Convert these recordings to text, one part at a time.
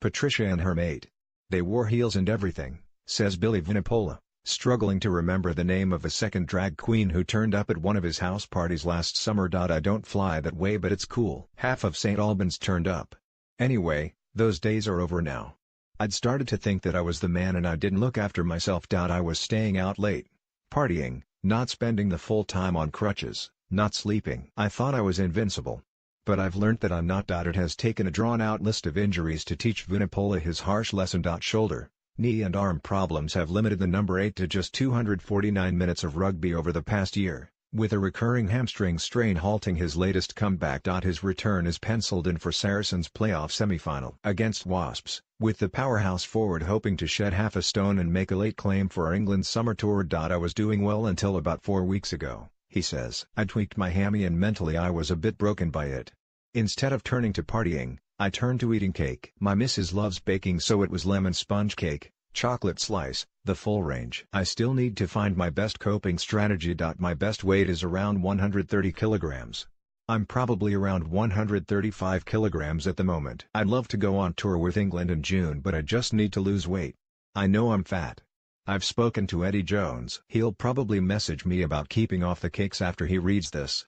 Patricia and her mate. They wore heels and everything, says Billy Vunipola, struggling to remember the name of a second drag queen who turned up at one of his house parties last summer. I don't fly that way, but it's cool. Half of St. Albans turned up. Anyway, those days are over now. I'd started to think that I was the man and I didn't look after myself. I was staying out late, partying, not spending the full time on crutches, not sleeping. I thought I was invincible. But I've learnt that I'm not. It has taken a drawn-out list of injuries to teach Vunipola his harsh lesson. Shoulder, knee and arm problems have limited the number 8 to just 249 minutes of rugby over the past year, with a recurring hamstring strain halting his latest comeback. His return is penciled in for Saracens' playoff semi-final against Wasps, with the powerhouse forward hoping to shed half a stone and make a late claim for England's summer tour. I was doing well until about 4 weeks ago, he says. I tweaked my hammy and mentally I was a bit broken by it. Instead of turning to partying, I turned to eating cake. My missus loves baking, so it was lemon sponge cake, chocolate slice, the full range. I still need to find my best coping strategy. My best weight is around 130 kilograms. I'm probably around 135 kilograms at the moment. I'd love to go on tour with England in June, but I just need to lose weight. I know I'm fat. I've spoken to Eddie Jones. He'll probably message me about keeping off the cakes after he reads this.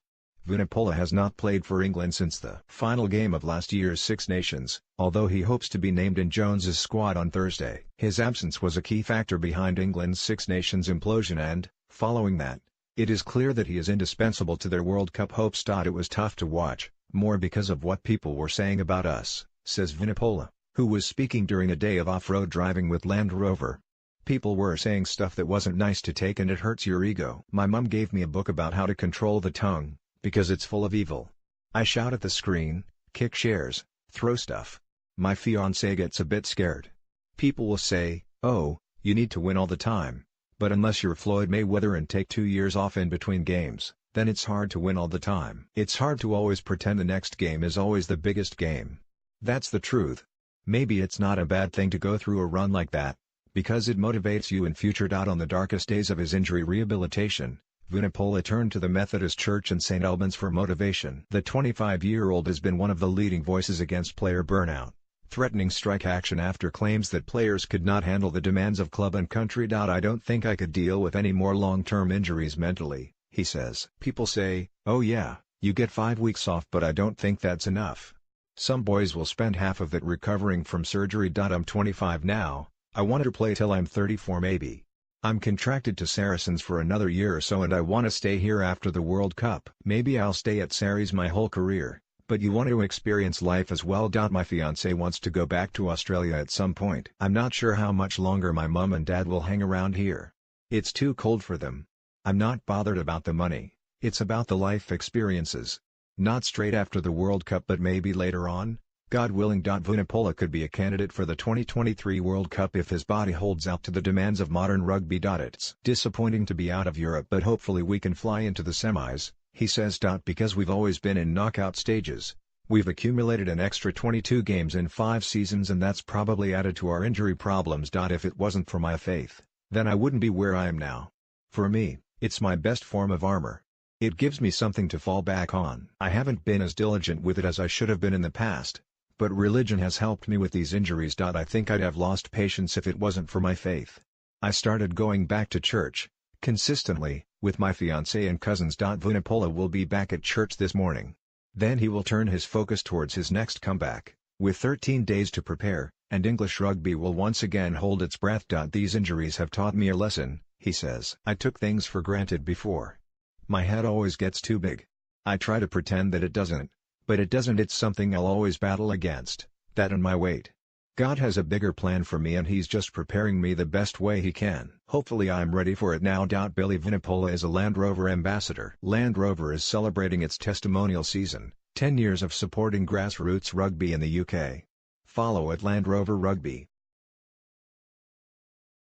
Vunipola has not played for England since the final game of last year's Six Nations, although he hopes to be named in Jones's squad on Thursday. His absence was a key factor behind England's Six Nations implosion and, following that, it is clear that he is indispensable to their World Cup hopes. It was tough to watch, more because of what people were saying about us, says Vunipola, who was speaking during a day of off-road driving with Land Rover. People were saying stuff that wasn't nice to take and it hurts your ego. My mum gave me a book about how to control the tongue, because it's full of evil. I shout at the screen, kick chairs, throw stuff. My fiancé gets a bit scared. People will say, oh, you need to win all the time, but unless you're Floyd Mayweather and take 2 years off in between games, then it's hard to win all the time. It's hard to always pretend the next game is always the biggest game. That's the truth. Maybe it's not a bad thing to go through a run like that, because it motivates you in future. On the darkest days of his injury rehabilitation, Vunipola turned to the Methodist Church in St. Albans for motivation. The 25-year-old has been one of the leading voices against player burnout, threatening strike action after claims that players could not handle the demands of club and country. I don't think I could deal with any more long-term injuries mentally, he says. People say, oh yeah, you get 5 weeks off, but I don't think that's enough. Some boys will spend half of it recovering from surgery. I'm 25 now, I want to play till I'm 34 maybe. I'm contracted to Saracens for another year or so and I want to stay here after the World Cup. Maybe I'll stay at Sarries my whole career, but you want to experience life as well. My fiancé wants to go back to Australia at some point. I'm not sure how much longer my mum and dad will hang around here. It's too cold for them. I'm not bothered about the money, it's about the life experiences. Not straight after the World Cup, but maybe later on, God willing. Vunipola could be a candidate for the 2023 World Cup if his body holds out to the demands of modern rugby. It's disappointing to be out of Europe, but hopefully we can fly into the semis, he says. Because we've always been in knockout stages, we've accumulated an extra 22 games in 5 seasons and that's probably added to our injury problems. If it wasn't for my faith, then I wouldn't be where I am now. For me, it's my best form of armor. It gives me something to fall back on. I haven't been as diligent with it as I should have been in the past, but religion has helped me with these injuries. I think I'd have lost patience if it wasn't for my faith. I started going back to church, consistently, with my fiancé and cousins. Vunipola will be back at church this morning. Then he will turn his focus towards his next comeback, with 13 days to prepare, and English rugby will once again hold its breath. These injuries have taught me a lesson, he says. I took things for granted before. My head always gets too big. I try to pretend that it doesn't. But it doesn't. It's something I'll always battle against, that and my weight. God has a bigger plan for me and he's just preparing me the best way he can. Hopefully I'm ready for it now. Billy Vunipola is a Land Rover ambassador. Land Rover is celebrating its testimonial season, 10 years of supporting grassroots rugby in the UK. Follow at Land Rover Rugby.